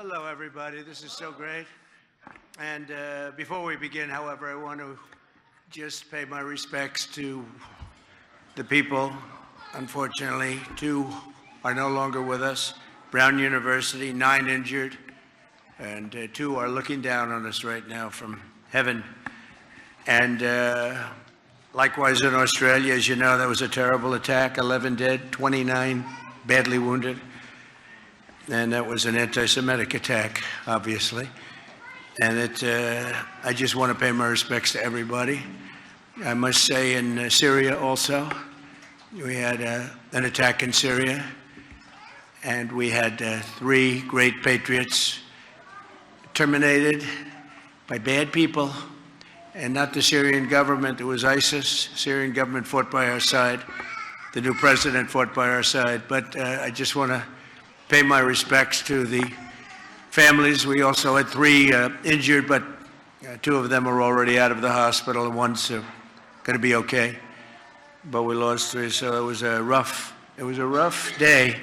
hello, everybody. This is so great. And before we begin, however, I want to just pay my respects to the people. Unfortunately, 2 are no longer with us. Brown University, 9 injured, and 2 are looking down on us right now from heaven. And likewise in Australia, as you know, that was a terrible attack, 11 dead, 29 badly wounded. And that was an anti-Semitic attack, obviously. And I just want to pay my respects to everybody. I must say in Syria also, we had an attack in Syria, and we had 3 great patriots terminated by bad people, and not the Syrian government. It was ISIS. Syrian government fought by our side. The new president fought by our side. But I just want to pay my respects to the families. We also had 3 injured, but 2 of them are already out of the hospital, and 1's going to be okay. But we lost 3, so it was a rough day.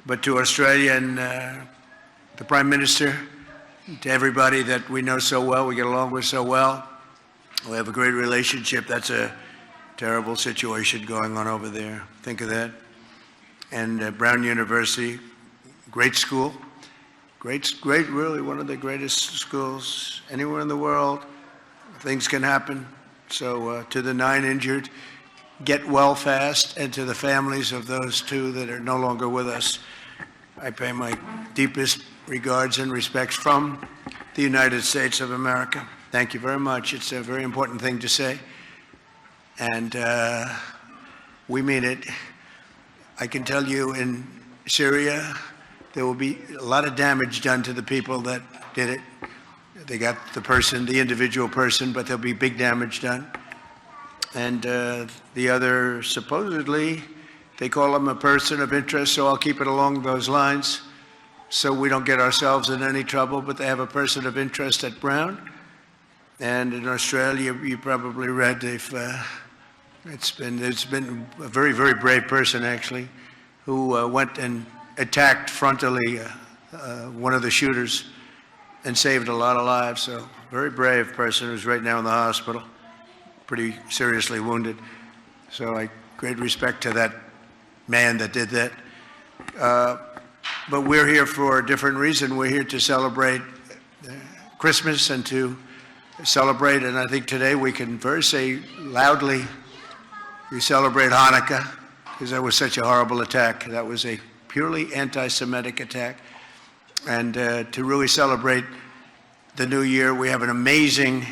But to Australia and the Prime Minister, to everybody that we know so well, we get along with so well, we have a great relationship. That's a terrible situation going on over there. Think of that. And Brown University, great school, great, really one of the greatest schools anywhere in the world. Things can happen. So to the 9 injured, get well fast, and to the families of those 2 that are no longer with us, I pay my deepest regards and respects from the United States of America. Thank you very much. It's a very important thing to say, and we mean it. I can tell you in Syria, there will be a lot of damage done to the people that did it. They got the individual person, but there'll be big damage done. And the other, supposedly, they call him a person of interest, so I'll keep it along those lines so we don't get ourselves in any trouble, but they have a person of interest at Brown. And in Australia, you probably read it's been a very, very brave person, actually, who went and attacked frontally one of the shooters and saved a lot of lives. So very brave person who's right now in the hospital, pretty seriously wounded. So great respect to that man that did that. But we're here for a different reason. We're here to celebrate Christmas and to celebrate, and I think today we can say loudly, we celebrate Hanukkah, because that was such a horrible attack. That was a purely anti-Semitic attack. And to really celebrate the new year, we have an amazing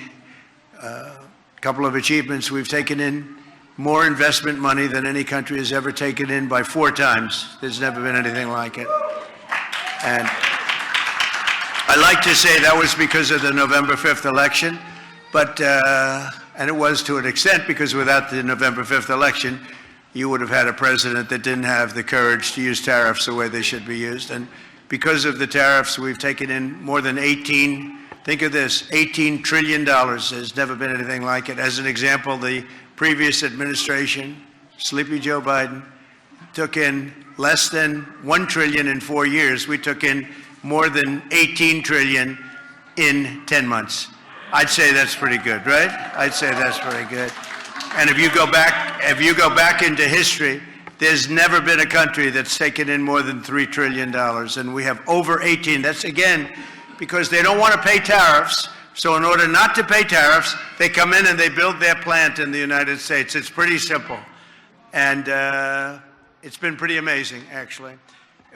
couple of achievements. We've taken in more investment money than any country has ever taken in by 4 times. There's never been anything like it. And I like to say that was because of the November 5th election, but and it was to an extent, because without the November 5th election, you would have had a president that didn't have the courage to use tariffs the way they should be used. And because of the tariffs, we've taken in more than think of this, $18 trillion. There's never been anything like it. As an example, the previous administration, Sleepy Joe Biden, took in less than $1 trillion in 4 years. We took in more than $18 trillion in 10 months. I'd say that's pretty good, right? I'd say that's pretty good. And if you go back into history, there's never been a country that's taken in more than $3 trillion, and we have over 18. That's, again, because they don't want to pay tariffs. So in order not to pay tariffs, they come in and they build their plant in the United States. It's pretty simple. And it's been pretty amazing, actually.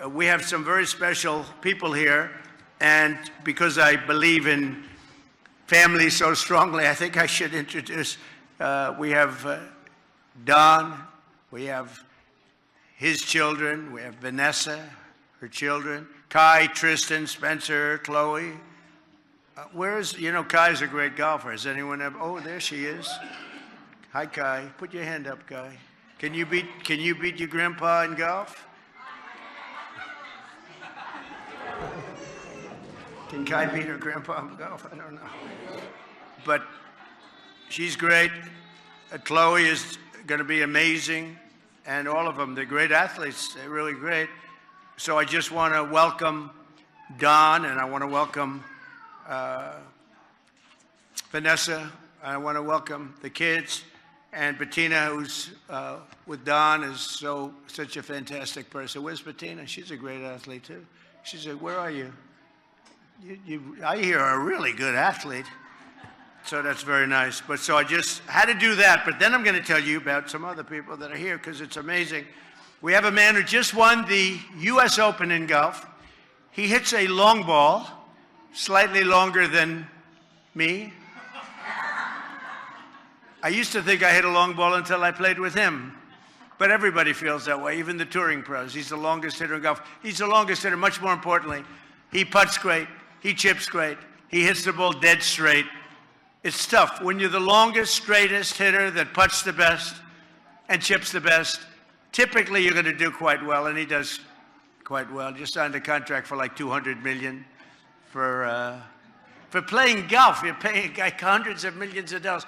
We have some very special people here, and because I believe in family so strongly, I think I should introduce, we have Don, we have his children, we have Vanessa, her children, Kai, Tristan, Spencer, Chloe. Kai's a great golfer. Has anyone ever, oh, there she is. Hi, Kai. Put your hand up, Kai. Can you beat your grandpa in golf? Can Kai beat her grandpa in golf? I don't know. But she's great. Chloe is going to be amazing. And all of them, they're great athletes. They're really great. So I just want to welcome Don, and I want to welcome Vanessa. I want to welcome the kids, and Bettina, who's with Don, is such a fantastic person. Where's Bettina? She's a great athlete too. She said, "Where are you? I hear a really good athlete." So that's very nice. But so I just had to do that. But then I'm going to tell you about some other people that are here because it's amazing. We have a man who just won the U.S. Open in golf. He hits a long ball, slightly longer than me. I used to think I hit a long ball until I played with him. But everybody feels that way, even the touring pros. He's the longest hitter in golf. He's the longest hitter, much more importantly. He putts great. He chips great. He hits the ball dead straight. It's tough. When you're the longest, straightest hitter that putts the best and chips the best, typically you're going to do quite well, and he does quite well. Just signed a contract for like $200 million for playing golf. You're paying a guy hundreds of millions of dollars.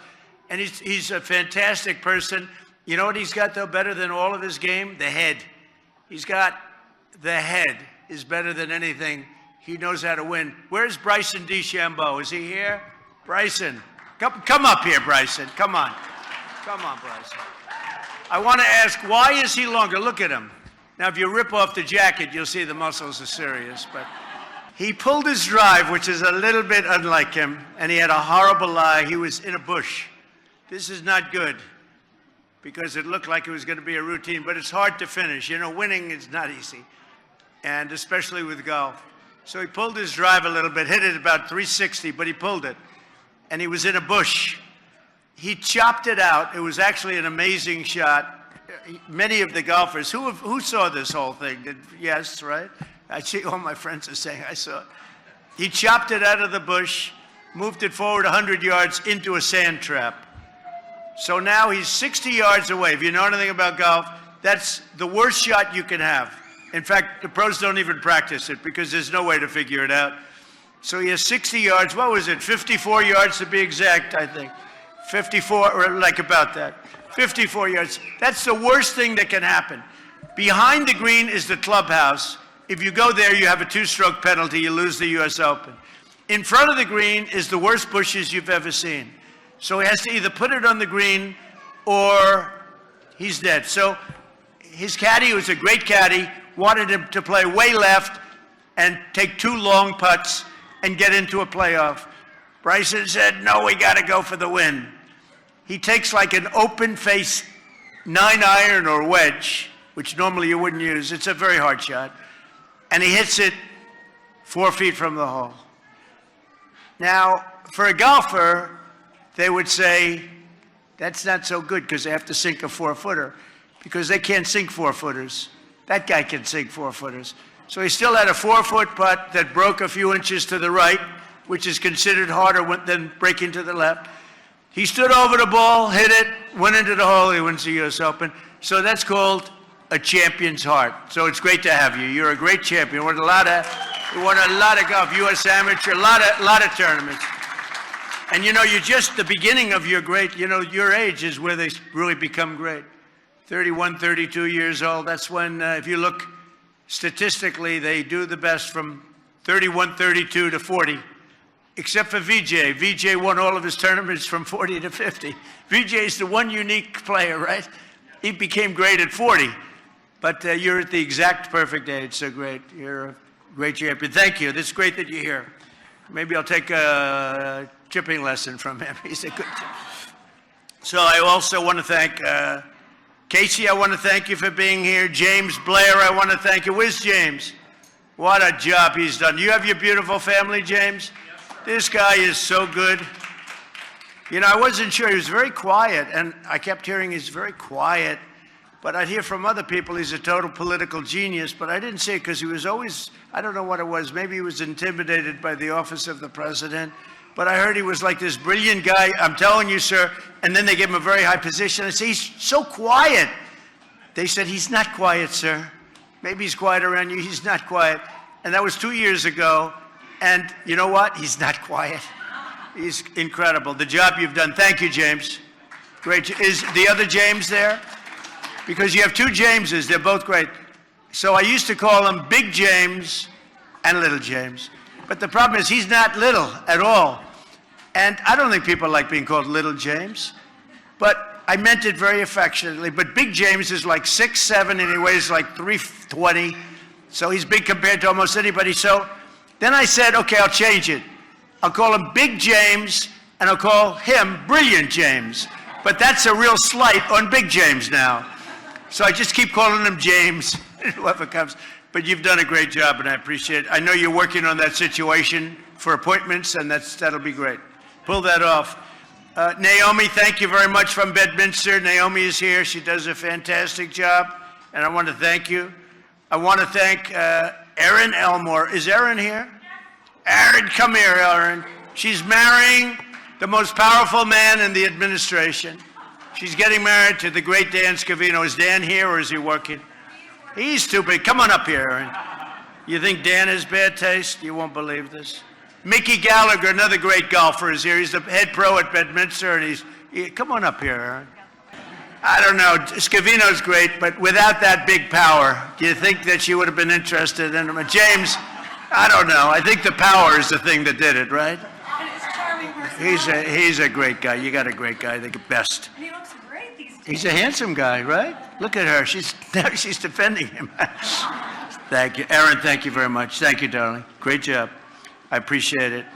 And he's a fantastic person. You know what he's got, though, better than all of his game? The head. He's got the head is better than anything. He knows how to win. Where's Bryson DeChambeau? Is he here? Bryson. Come up here, Bryson. Come on. Come on, Bryson. I want to ask, why is he longer? Look at him. Now, if you rip off the jacket, you'll see the muscles are serious. But he pulled his drive, which is a little bit unlike him, and he had a horrible lie. He was in a bush. This is not good because it looked like it was going to be a routine, but it's hard to finish. You know, winning is not easy, and especially with golf. So he pulled his drive a little bit, hit it about 360, but he pulled it, and he was in a bush. He chopped it out. It was actually an amazing shot. Many of the golfers, who saw this whole thing? Yes, right? I see all my friends are saying I saw it. He chopped it out of the bush, moved it forward 100 yards into a sand trap. So now he's 60 yards away. If you know anything about golf, that's the worst shot you can have. In fact, the pros don't even practice it because there's no way to figure it out. So he has 60 yards. What was it? 54 yards to be exact, I think. 54, or like about that. 54 yards. That's the worst thing that can happen. Behind the green is the clubhouse. If you go there, you have a 2-stroke penalty. You lose the U.S. Open. In front of the green is the worst bushes you've ever seen. So he has to either put it on the green or he's dead. So his caddy, who's a great caddy, wanted him to play way left and take 2 long putts and get into a playoff. Bryson said, no, we got to go for the win. He takes like an open face 9-iron or wedge, which normally you wouldn't use. It's a very hard shot. And he hits it 4 feet from the hole. Now, for a golfer, they would say, that's not so good because they have to sink a 4-footer because they can't sink 4-footers. That guy can sink 4-footers. So he still had a 4-foot putt that broke a few inches to the right, which is considered harder than breaking to the left. He stood over the ball, hit it, went into the hole. He wins the U.S. Open. So that's called a champion's heart. So it's great to have you. You're a great champion. You won a lot of golf, U.S. Amateur, a lot of tournaments. And you know, you're just the beginning of your great, you know, your age is where they really become great. 31, 32 years old, that's when, if you look statistically, they do the best from 31, 32 to 40, except for VJ. VJ won all of his tournaments from 40 to 50. VJ is the one unique player, right? He became great at 40, but you're at the exact perfect age, so great. You're a great champion. Thank you. It's great that you're here. Maybe I'll take a chipping lesson from him. He's a good So I also want to thank Casey. I want to thank you for being here. James Blair, I want to thank you. Where's James? What a job he's done. You have your beautiful family, James? This guy is so good. You know, I wasn't sure. He was very quiet, and I kept hearing he's very quiet. But I'd hear from other people he's a total political genius, but I didn't say it because he was always, I don't know what it was, maybe he was intimidated by the office of the president, but I heard he was like this brilliant guy, I'm telling you, sir, and then they gave him a very high position. I said, he's so quiet. They said, he's not quiet, sir. Maybe he's quiet around you, he's not quiet. And that was 2 years ago, and you know what? He's not quiet. He's incredible. The job you've done. Thank you, James. Great. Is the other James there? Because you have two Jameses, they're both great. So I used to call him Big James and little James. But the problem is he's not little at all. And I don't think people like being called little James. But I meant it very affectionately. But Big James is like 6'7", and he weighs like 320. So he's big compared to almost anybody. So then I said, okay, I'll change it. I'll call him Big James, and I'll call him Brilliant James. But that's a real slight on Big James now. So I just keep calling him James, whoever comes. But you've done a great job, and I appreciate it. I know you're working on that situation for appointments, and that'll be great. Pull that off. Naomi, thank you very much from Bedminster. Naomi is here. She does a fantastic job, and I want to thank you. I want to thank Erin Elmore. Is Erin here? Erin, come here, Erin. She's marrying the most powerful man in the administration. She's getting married to the great Dan Scavino. Is Dan here, or is he working? He's too big. Come on up here, Erin. You think Dan has bad taste? You won't believe this. Mickey Gallagher, another great golfer, is here. He's the head pro at Bedminster, and come on up here, Erin. I don't know. Scavino's great, but without that big power, do you think that she would have been interested in him? James, I don't know. I think the power is the thing that did it, right? He's a great guy. You got a great guy, the best. And he looks great these days. He's a handsome guy, right? Look at her. She's defending him. Thank you. Erin, thank you very much. Thank you, darling. Great job. I appreciate it.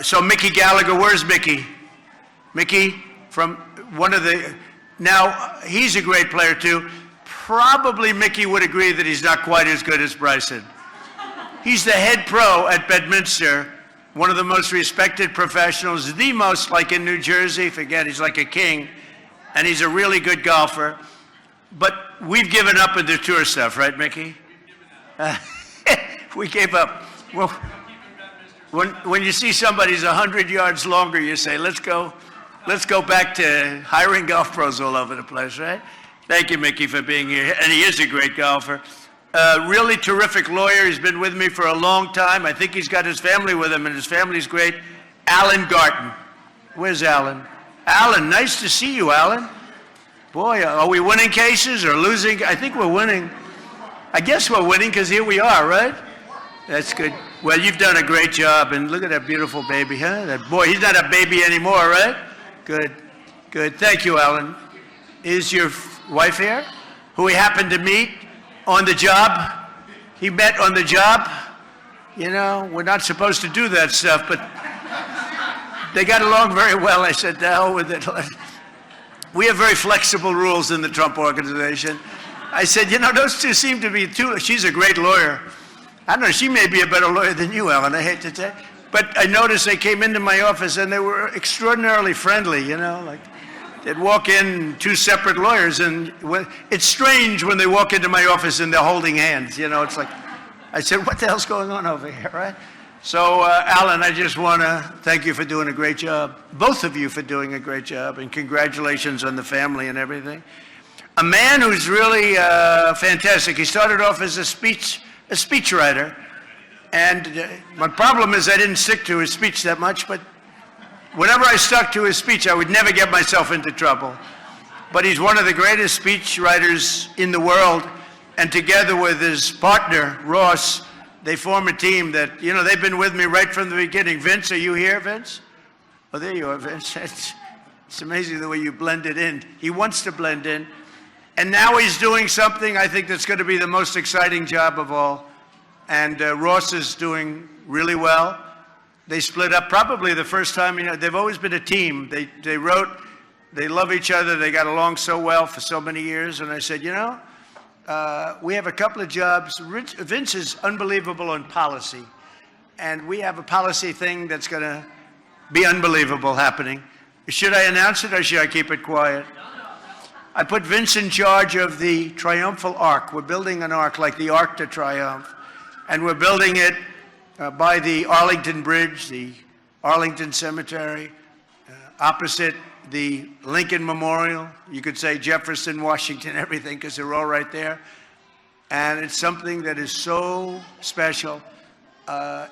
So Mickey Gallagher, where's Mickey? Mickey from one of the... Now, he's a great player, too. Probably Mickey would agree that he's not quite as good as Bryson. He's the head pro at Bedminster, one of the most respected professionals, the most, like in New Jersey. Forget, he's like a king. And he's a really good golfer. But we've given up on the tour stuff, right, Mickey? We gave up. Well, when you see somebody's 100 yards longer, you say, let's go back to hiring golf pros all over the place, right? Thank you, Mickey, for being here. And he is a great golfer. Really terrific lawyer. He's been with me for a long time. I think he's got his family with him, and his family's great. Alan Garton. Where's Alan? Alan, nice to see you, Alan. Boy, are we winning cases or losing? I think we're winning. I guess we're winning because here we are, right? That's good. Well, you've done a great job, and look at that beautiful baby, huh? That boy, he's not a baby anymore, right? Good, good. Thank you, Alan. Is your wife here, who we happened to meet on the job? He met on the job. You know, we're not supposed to do that stuff, but they got along very well. I said, to hell with it. We have very flexible rules in the Trump Organization. I said, you know, those two seem to be too, she's a great lawyer. I don't know, she may be a better lawyer than you, Alan, I hate to say. But I noticed they came into my office and they were extraordinarily friendly, you know, like they'd walk in, two separate lawyers, and it's strange when they walk into my office and they're holding hands, you know, it's like, I said, what the hell's going on over here, right? So, Alan, I just want to thank you for doing a great job, both of you for doing a great job, and congratulations on the family and everything. A man who's really fantastic. He started off as a speechwriter, and my problem is I didn't stick to his speech that much, but whenever I stuck to his speech, I would never get myself into trouble. But he's one of the greatest speechwriters in the world, and together with his partner, Ross, they form a team that, you know, they've been with me right from the beginning. Vince, are you here, Vince? Oh, there you are, Vince. It's amazing the way you blended in. He wants to blend in. And now he's doing something I think that's going to be the most exciting job of all. And Ross is doing really well. They split up probably the first time. You know, they've always been a team. They wrote, they love each other. They got along so well for so many years. And I said, you know, we have a couple of jobs. Vince is unbelievable on policy. And we have a policy thing that's going to be unbelievable happening. Should I announce it or should I keep it quiet? I put Vince in charge of the Triumphal Arch. We're building an arch like the Arc de Triomphe. And we're building it by the Arlington Bridge, the Arlington Cemetery, opposite the Lincoln Memorial. You could say Jefferson, Washington, everything, because they're all right there. And it's something that is so special.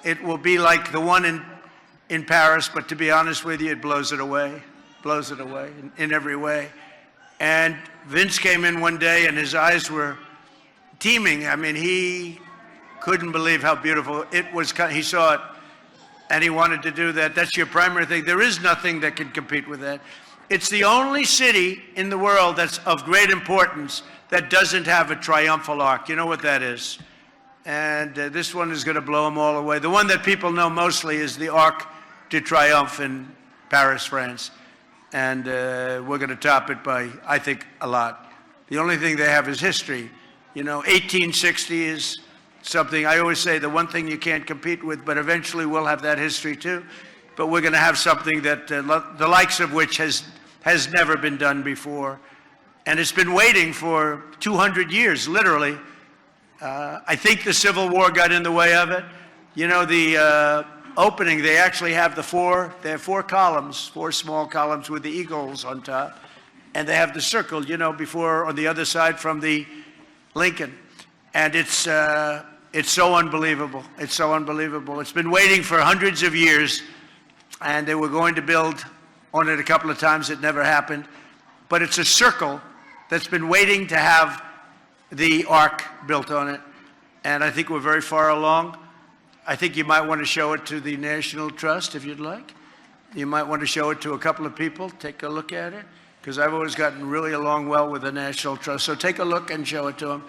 It will be like the one in Paris, but to be honest with you, it blows it away in every way. And Vince came in one day and his eyes were teeming. I mean, couldn't believe how beautiful it was. He saw it, and he wanted to do that. That's your primary thing. There is nothing that can compete with that. It's the only city in the world that's of great importance that doesn't have a triumphal arch. You know what that is? And this one is going to blow them all away. The one that people know mostly is the Arc de Triomphe in Paris, France. And we're going to top it by, I think, a lot. The only thing they have is history. You know, 1860 is something, I always say, the one thing you can't compete with, but eventually we'll have that history too. But we're going to have something that the likes of which has never been done before. And it's been waiting for 200 years, literally. I think the Civil War got in the way of it. You know, the opening, they actually have they have four columns, four small columns with the eagles on top. And they have the circle, you know, before on the other side from the Lincoln. And it's so unbelievable. It's so unbelievable. It's been waiting for hundreds of years, and they were going to build on it a couple of times. It never happened. But it's a circle that's been waiting to have the arc built on it. And I think we're very far along. I think you might want to show it to the National Trust if you'd like. You might want to show it to a couple of people. Take a look at it. Because I've always gotten really along well with the National Trust. So take a look and show it to them.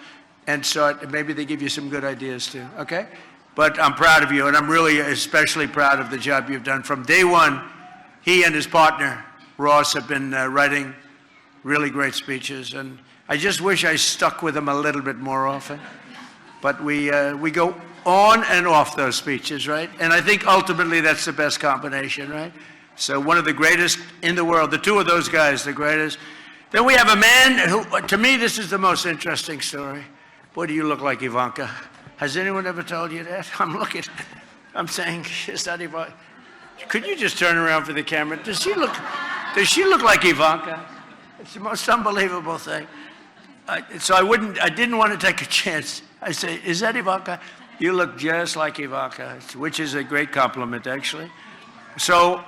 And maybe they give you some good ideas too, okay? But I'm proud of you, and I'm really especially proud of the job you've done. From day one, he and his partner, Ross, have been writing really great speeches. And I just wish I stuck with them a little bit more often. But we go on and off those speeches, right? And I think ultimately that's the best combination, right? So one of the greatest in the world, the two of those guys, the greatest. Then we have a man who, to me, this is the most interesting story. Boy, do you look like Ivanka. Has anyone ever told you that? I'm saying, is that Ivanka? Could you just turn around for the camera? Does she look like Ivanka? It's the most unbelievable thing. I didn't want to take a chance. I say, is that Ivanka? You look just like Ivanka, which is a great compliment, actually. So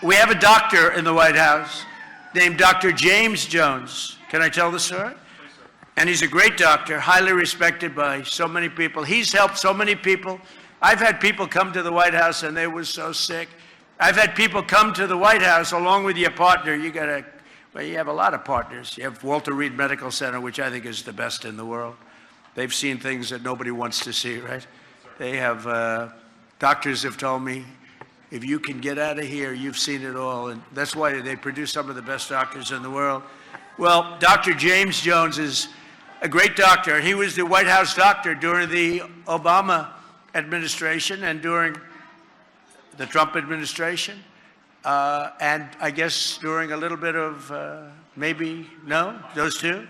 we have a doctor in the White House named Dr. James Jones. Can I tell the story? And he's a great doctor, highly respected by so many people. He's helped so many people. I've had people come to the White House and they were so sick. I've had people come to the White House along with your partner. You have a lot of partners. You have Walter Reed Medical Center, which I think is the best in the world. They've seen things that nobody wants to see, right? They have, doctors have told me, if you can get out of here, you've seen it all. And that's why they produce some of the best doctors in the world. Well, Dr. James Jones is a great doctor. He was the White House doctor during the Obama administration and during the Trump administration. And I guess during a little bit of those two,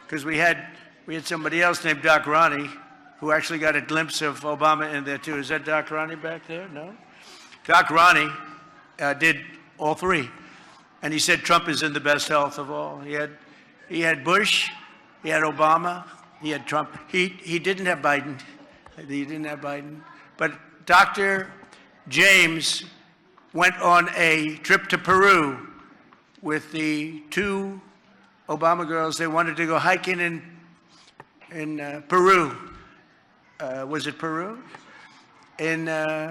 because we had somebody else named Doc Ronnie who actually got a glimpse of Obama in there too. Is that Doc Ronnie back there? No? Doc Ronnie did all three. And he said Trump is in the best health of all. He had Bush, he had Obama, he had Trump. He didn't have Biden. He didn't have Biden. But Dr. James went on a trip to Peru with the two Obama girls. They wanted to go hiking in Peru. Was it Peru? In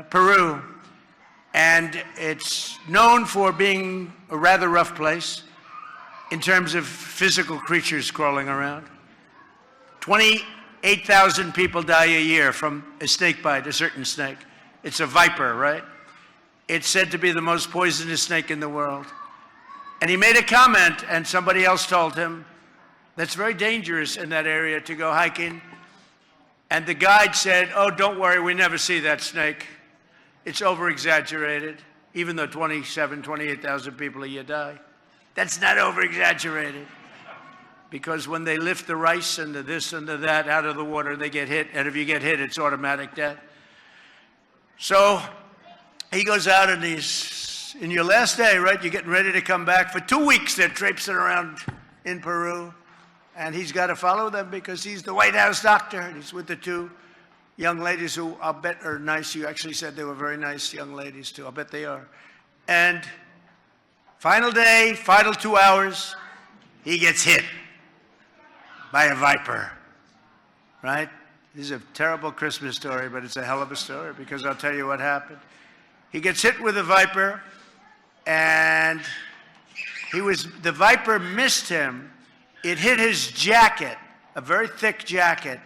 Peru. And it's known for being a rather rough place in terms of physical creatures crawling around. 28,000 people die a year from a snake bite, a certain snake. It's a viper, right? It's said to be the most poisonous snake in the world. And he made a comment, and somebody else told him, that's very dangerous in that area to go hiking. And the guide said, oh, don't worry, we never see that snake. It's over-exaggerated, even though 28,000 people a year die. That's not over-exaggerated. Because when they lift the rice and the this and the that out of the water, they get hit. And if you get hit, it's automatic death. So he goes out and he's, in your last day, right? You're getting ready to come back. For 2 weeks, they're traipsing around in Peru. And he's got to follow them because he's the White House doctor. And he's with the two young ladies who I'll bet are nice. You actually said they were very nice young ladies, too. I'll bet they are. And final day, final 2 hours, he gets hit by a viper, right? is a terrible Christmas story, but it's a hell of a story because I'll tell you what happened. He gets hit with a viper, and the viper missed him. It hit his jacket, a very thick jacket,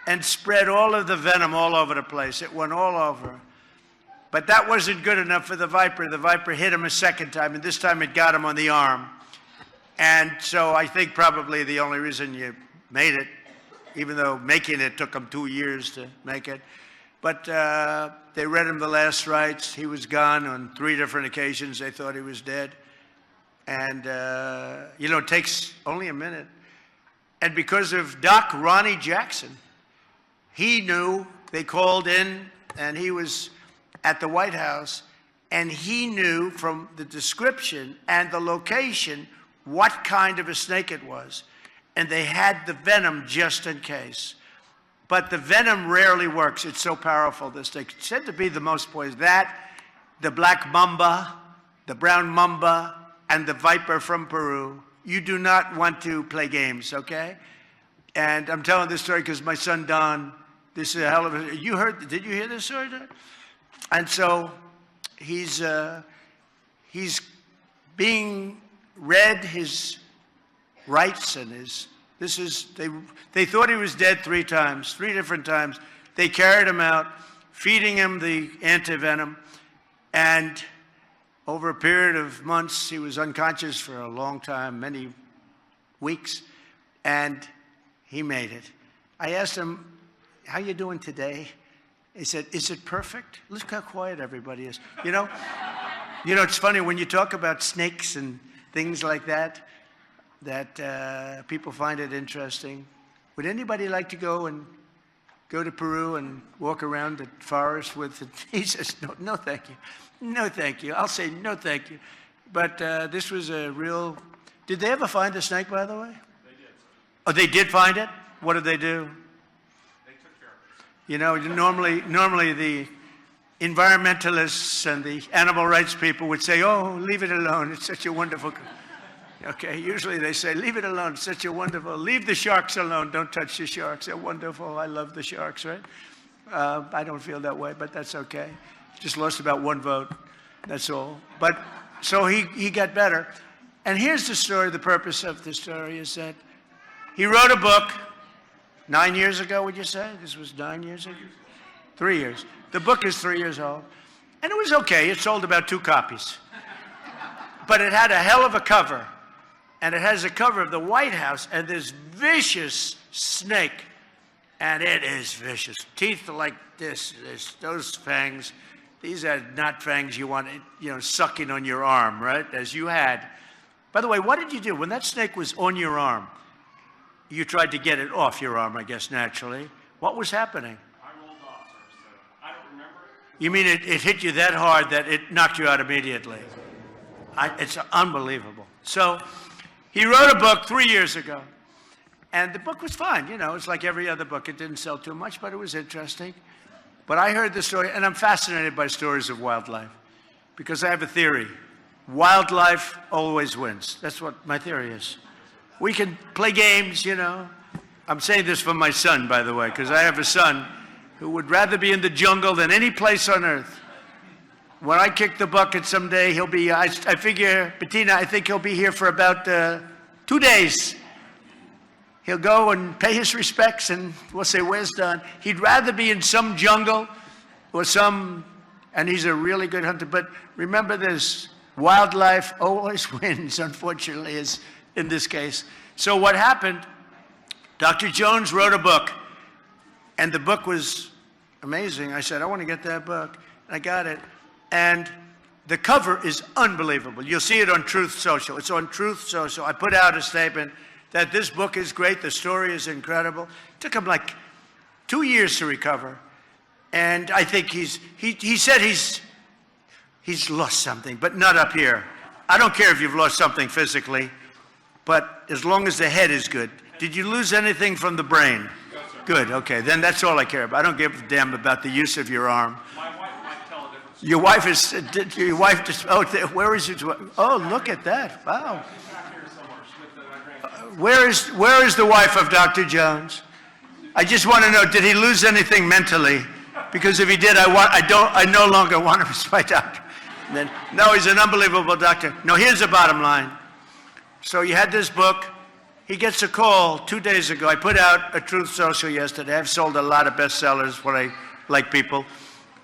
and spread all of the venom all over the place. It went all over. But that wasn't good enough for the viper. The viper hit him a second time, and this time it got him on the arm. And so I think probably the only reason you made it, even though making it took him 2 years to make it, but they read him the last rites. He was gone on 3 different occasions. They thought he was dead. And, it takes only a minute. And because of Doc Ronnie Jackson, he knew, they called in, and he was at the White House, and he knew from the description and the location what kind of a snake it was. And they had the venom just in case. But the venom rarely works. It's so powerful, this snake. It's said to be the most poisonous. That, the black mamba, the brown mamba, and the viper from Peru. You do not want to play games, okay? And I'm telling this story because my son Don, this is a hell of a, did you hear this story, Don? And so he's being read his rights and they thought he was dead 3 times, 3 different times. They carried him out, feeding him the antivenom, and over a period of months, he was unconscious for a long time, many weeks, and he made it. I asked him, how you doing today? He said, is it perfect? Look how quiet everybody is. It's funny when you talk about snakes and things like that, people find it interesting. Would anybody like to go to Peru and walk around the forest with it? He says, no, thank you. No, thank you. I'll say no, thank you. But this was a real, did they ever find the snake, by the way? They did. Oh, they did find it? What did they do? They took care of it. Normally the environmentalists and the animal rights people would say, oh, leave it alone. It's such a wonderful. Okay, usually they say, leave it alone. It's such a wonderful. Leave the sharks alone. Don't touch the sharks. They're wonderful. I love the sharks, right? I don't feel that way, but that's okay. Just lost about 1 vote. That's all. But so he got better. And here's the story. The purpose of the story is that he wrote a book 9 years ago, would you say? This was 9 years ago? 3 years. The book is 3 years old. And it was okay. It sold about 2 copies. But it had a hell of a cover. And it has a cover of the White House and this vicious snake. And it is vicious. Teeth are like this. Those fangs. These are not fangs you want, sucking on your arm, right? As you had. By the way, what did you do? When that snake was on your arm, you tried to get it off your arm, I guess, naturally. What was happening? I rolled off, sir, so I don't remember it. You mean it hit you that hard that it knocked you out immediately? It's unbelievable. So he wrote a book 3 years ago. And the book was fine. It's like every other book. It didn't sell too much, but it was interesting. But I heard the story, and I'm fascinated by stories of wildlife because I have a theory. Wildlife always wins. That's what my theory is. We can play games, I'm saying this for my son, by the way, because I have a son who would rather be in the jungle than any place on earth. When I kick the bucket someday, he'll be, I figure, Bettina, I think he'll be here for about 2 days. He'll go and pay his respects, and we'll say, where's Don? He'd rather be in some jungle or and he's a really good hunter. But remember this, wildlife always wins, unfortunately, is in this case. So what happened, Dr. Jones wrote a book, and the book was amazing. I said, I want to get that book. I got it. And the cover is unbelievable. You'll see it on Truth Social. It's on Truth Social. I put out a statement that this book is great, the story is incredible. It took him like 2 years to recover. And I think he said he's lost something, but not up here. I don't care if you've lost something physically, but as long as the head is good. Did you lose anything from the brain? No, sir. Good, okay, then that's all I care about. I don't give a damn about the use of your arm. My wife might tell a difference. Your wife just, where is it? Oh, look at that, wow. Back here somewhere with my grandkids. Where is the wife of Dr. Jones? I just want to know, did he lose anything mentally? Because if he did, I no longer want him as my doctor. And then, no, he's an unbelievable doctor. No, here's the bottom line. So you had this book. He gets a call 2 days ago. I put out a Truth Social yesterday. I've sold a lot of bestsellers when I like people.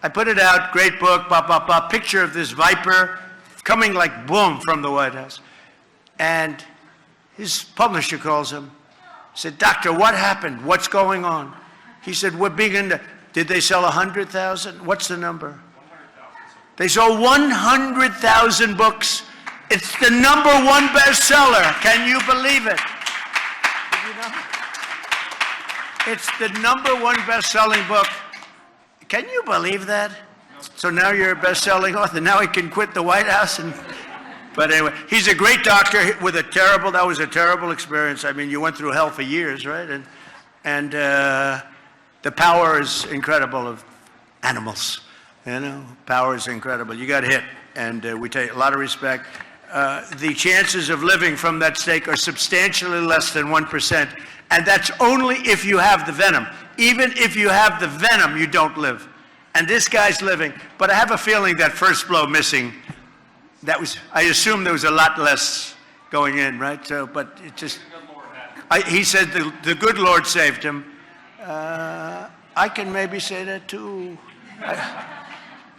I put it out, great book, picture of this viper coming like boom from the White House. And his publisher calls him, said, "Doctor, what happened? What's going on?" He said, "We're big into, did they sell 100,000? What's the number?" 100,000. They sold 100,000 books. It's the #1 bestseller. Can you believe it? Did you know? It's the #1 best-selling book. Can you believe that? So now you're a best-selling author. Now he can quit the White House. But anyway, he's a great doctor with that was a terrible experience. I mean, you went through hell for years, right? And the power is incredible of animals. You know, power is incredible. You got hit, and we take a lot of respect. The chances of living from that stake are substantially less than 1%, and that's only if you have the venom. Even if you have the venom, you don't live. And this guy's living. But I have a feeling that first blow missing, I assume there was a lot less going in, right? So, but it just, he said the good Lord saved him. I can maybe say that too.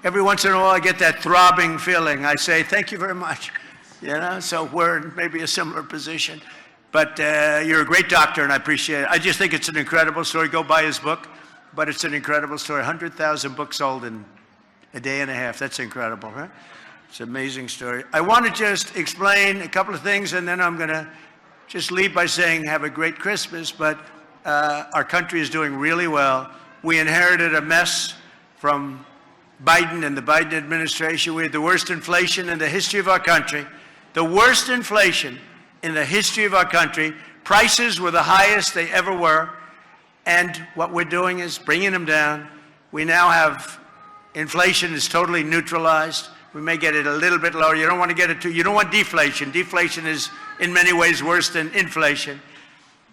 Every once in a while I get that throbbing feeling. I say, thank you very much. You know, so we're in maybe a similar position. But you're a great doctor, and I appreciate it. I just think it's an incredible story. Go buy his book. But it's an incredible story. 100,000 books sold in a day and a half. That's incredible, right? It's an amazing story. I want to just explain a couple of things, and then I'm going to just leave by saying have a great Christmas. But our country is doing really well. We inherited a mess from Biden and the Biden administration. We had the worst inflation in the history of our country. The worst inflation in the history of our country. Prices were the highest they ever were. And what we're doing is bringing them down. We now have inflation is totally neutralized. We may get it a little bit lower. You don't want to get it you don't want deflation. Deflation is in many ways worse than inflation.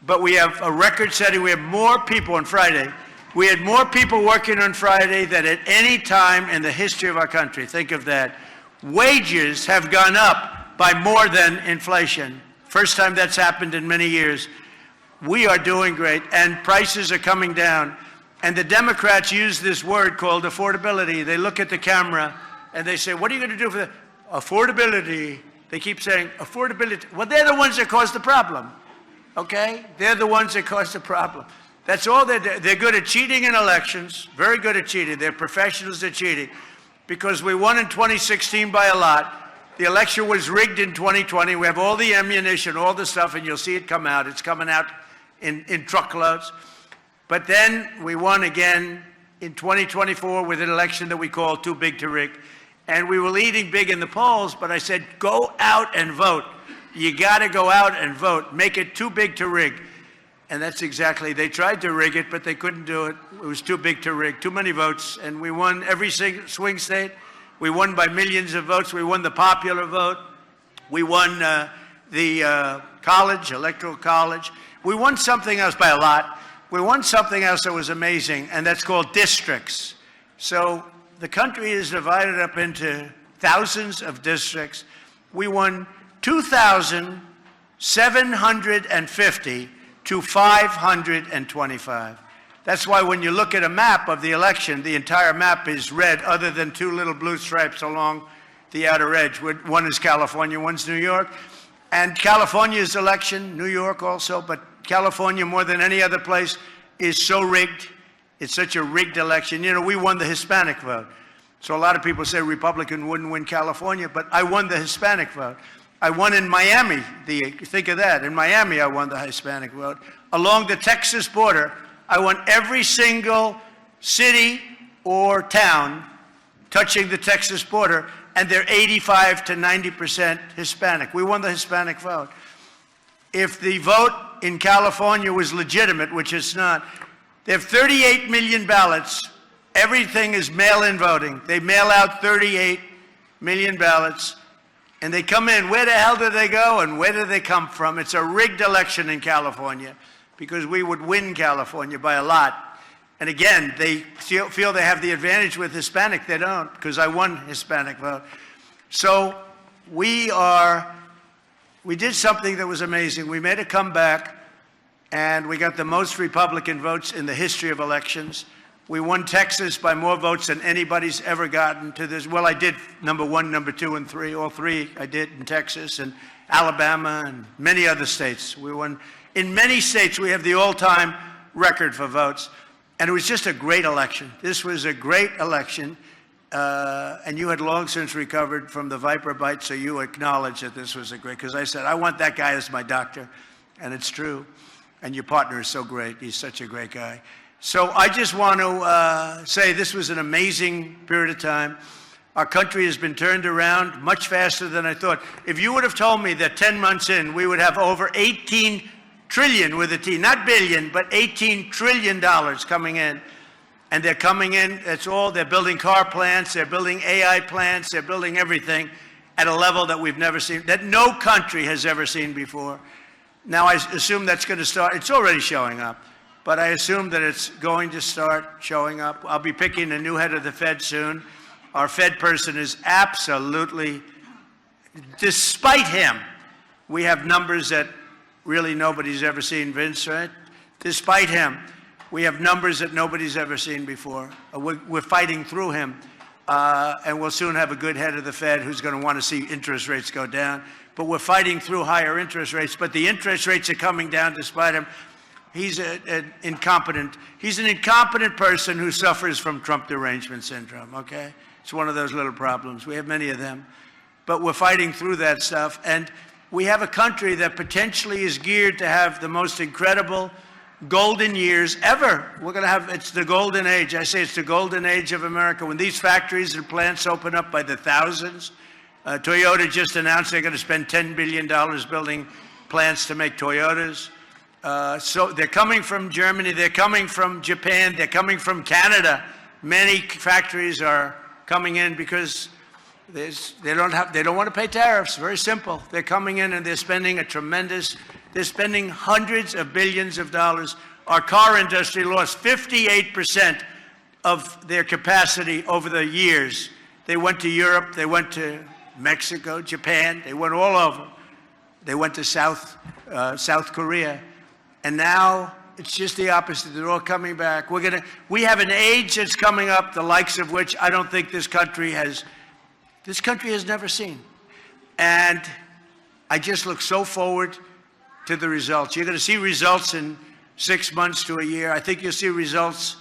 But we have a record setting. We have more people on Friday. We had more people working on Friday than at any time in the history of our country. Think of that. Wages have gone up by more than inflation. First time that's happened in many years. We are doing great, and prices are coming down. And the Democrats use this word called affordability. They look at the camera and they say, what are you going to do for the affordability? They keep saying affordability. Well, they're the ones that cause the problem, okay? They're the ones that cause the problem. That's all they're good at cheating in elections, very good at cheating. They're professionals at cheating because we won in 2016 by a lot. The election was rigged in 2020. We have all the ammunition, all the stuff, and you'll see it come out. It's coming out in truckloads. But then we won again in 2024 with an election that we call too big to rig. And we were leading big in the polls, but I said, go out and vote. You got to go out and vote. Make it too big to rig. And that's exactly, they tried to rig it, but they couldn't do it. It was too big to rig, too many votes. And we won every swing state. We won by millions of votes. We won the popular vote. We won the college, electoral college. We won something else by a lot. We won something else that was amazing, and that's called districts. So the country is divided up into thousands of districts. We won 2,750 to 525. That's why when you look at a map of the election, the entire map is red, other than two little blue stripes along the outer edge. One is California, one's New York. And California's election, New York also, but California, more than any other place, is so rigged. It's such a rigged election. You know, we won the Hispanic vote. So a lot of people say Republican wouldn't win California, but I won the Hispanic vote. I won in Miami. Think of that. In Miami, I won the Hispanic vote. Along the Texas border, I won every single city or town touching the Texas border, and they're 85 to 90% Hispanic. We won the Hispanic vote. If the vote in California was legitimate, which it's not, they have 38 million ballots. Everything is mail-in voting. They mail out 38 million ballots, and they come in. Where the hell do they go, and where do they come from? It's a rigged election in California because we would win California by a lot. And again, they feel they have the advantage with Hispanic. They don't, because I won Hispanic vote. So we did something that was amazing. We made a comeback, and we got the most Republican votes in the history of elections. We won Texas by more votes than anybody's ever gotten to this. Well, I did number 1, number 2, and 3. All 3 I did in Texas and Alabama and many other states. We won. In many states, we have the all-time record for votes. And it was just a great election. This was a great election. And you had long since recovered from the viper bite, so you acknowledged that this was a great, because I said, I want that guy as my doctor. And it's true. And your partner is so great. He's such a great guy. So I just want to say this was an amazing period of time. Our country has been turned around much faster than I thought. If you would have told me that 10 months in, we would have over 18 trillion with a T, not billion, but $18 trillion coming in. And they're coming in, that's all, they're building car plants, they're building AI plants, they're building everything at a level that we've never seen, that no country has ever seen before. Now, I assume that's going to start, it's already showing up, but I assume that it's going to start showing up. I'll be picking a new head of the Fed soon. Our Fed person is absolutely, despite him, we have numbers that really nobody's ever seen, Vince, right? Despite him, we have numbers that nobody's ever seen before. We're fighting through him, and we'll soon have a good head of the Fed who's going to want to see interest rates go down. But we're fighting through higher interest rates, but the interest rates are coming down despite him. He's an incompetent person who suffers from Trump derangement syndrome, okay? It's one of those little problems. We have many of them. But we're fighting through that stuff, and we have a country that potentially is geared to have the most incredible golden years ever. We're going to have, it's the golden age. I say it's the golden age of America. When these factories and plants open up by the thousands, Toyota just announced they're going to spend $10 billion building plants to make Toyotas. So they're coming from Germany, they're coming from Japan, they're coming from Canada. Many factories are coming in because they don't want to pay tariffs. Very simple. They're coming in and they're spending they're spending hundreds of billions of dollars. Our car industry lost 58% of their capacity over the years. They went to Europe, they went to Mexico, Japan, they went all over. They went to South Korea. And now it's just the opposite. They're all coming back. We have an age that's coming up, the likes of which I don't think this country has never seen. And I just look so forward to the results. You're going to see results in 6 months to a year. I think you'll see results.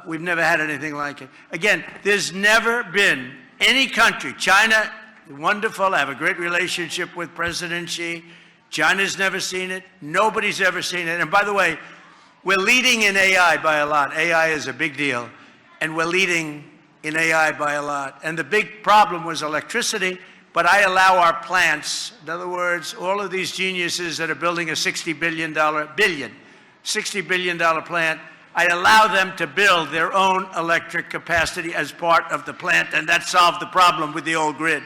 We've never had anything like it. Again, there's never been any country. China, wonderful. I have a great relationship with President Xi. China's never seen it. Nobody's ever seen it. And by the way, we're leading in AI by a lot. AI is a big deal. And we're leading in AI by a lot. And the big problem was electricity, but I allow our plants, in other words, all of these geniuses that are building a $60 billion plant, I allow them to build their own electric capacity as part of the plant, and that solved the problem with the old grid.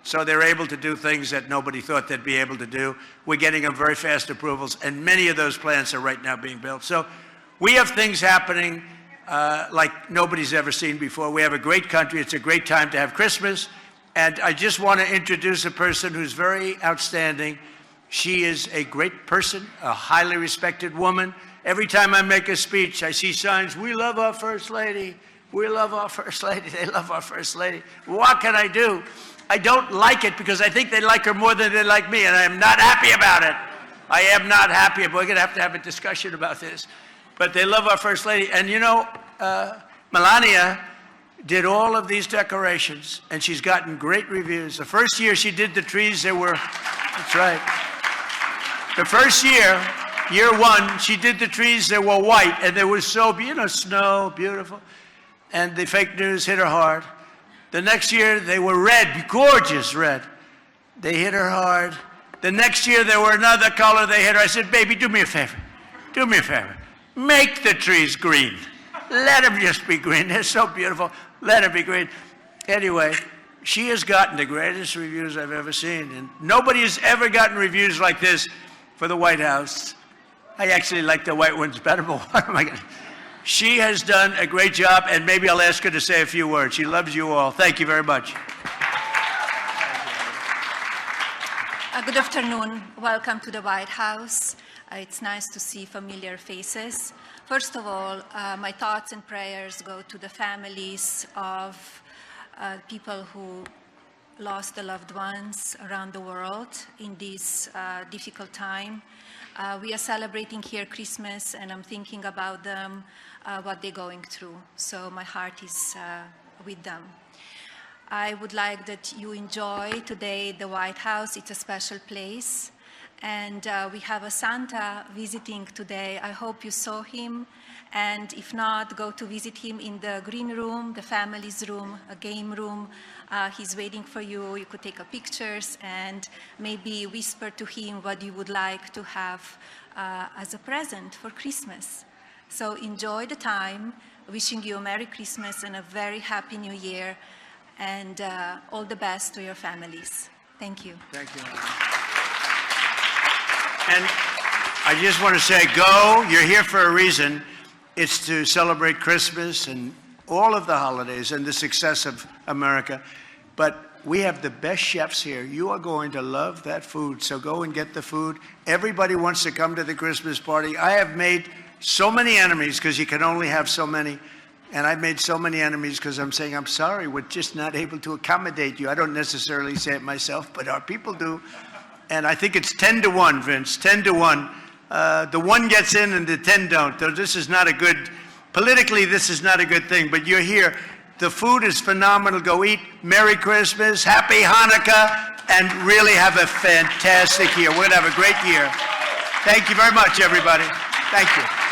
So they're able to do things that nobody thought they'd be able to do. We're getting them very fast approvals, and many of those plants are right now being built. So we have things happening like nobody's ever seen before. We have a great country. It's a great time to have Christmas. And I just want to introduce a person who's very outstanding. She is a great person, a highly respected woman. Every time I make a speech, I see signs, we love our First Lady. We love our First Lady. They love our First Lady. What can I do? I don't like it because I think they like her more than they like me, and I am not happy about it. I am not happy. We're going to have a discussion about this. But they love our First Lady. And you know, Melania did all of these decorations, and she's gotten great reviews. The first year she did the trees, that's right. The first year one, she did the trees, they were white, and they were so, snow, beautiful. And the fake news hit her hard. The next year, they were red, gorgeous red. They hit her hard. The next year, they were another color. They hit her. I said, baby, do me a favor. Do me a favor. Make the trees green. Let them just be green. They're so beautiful. Let them be green. Anyway, she has gotten the greatest reviews I've ever seen. And nobody has ever gotten reviews like this for the White House. I actually like the white ones better, but what am I going to... She has done a great job, and maybe I'll ask her to say a few words. She loves you all. Thank you very much. Good afternoon. Welcome to the White House. It's nice to see familiar faces. First of all, my thoughts and prayers go to the families of people who lost their loved ones around the world in this difficult time. We are celebrating here Christmas, and I'm thinking about them, what they're going through. So my heart is with them. I would like that you enjoy today the White House. It's a special place. And we have a Santa visiting today. I hope you saw him. And if not, go to visit him in the green room, the family's room, a game room. He's waiting for you. You could take pictures and maybe whisper to him what you would like to have as a present for Christmas. So enjoy the time. Wishing you a Merry Christmas and a very Happy New Year. And all the best to your families. Thank you. Thank you. And I just want to say, go. You're here for a reason. It's to celebrate Christmas and all of the holidays and the success of America. But we have the best chefs here. You are going to love that food, so go and get the food. Everybody wants to come to the Christmas party. I have made so many enemies because you can only have so many. And I've made so many enemies because I'm saying, I'm sorry, we're just not able to accommodate you. I don't necessarily say it myself, but our people do. And I think it's 10 to 1, Vince, 10 to 1. The 1 gets in and the 10 don't. This is not a good, politically, this is not a good thing, but you're here. The food is phenomenal. Go eat. Merry Christmas, Happy Hanukkah, and really have a fantastic year. We're going to have a great year. Thank you very much, everybody. Thank you.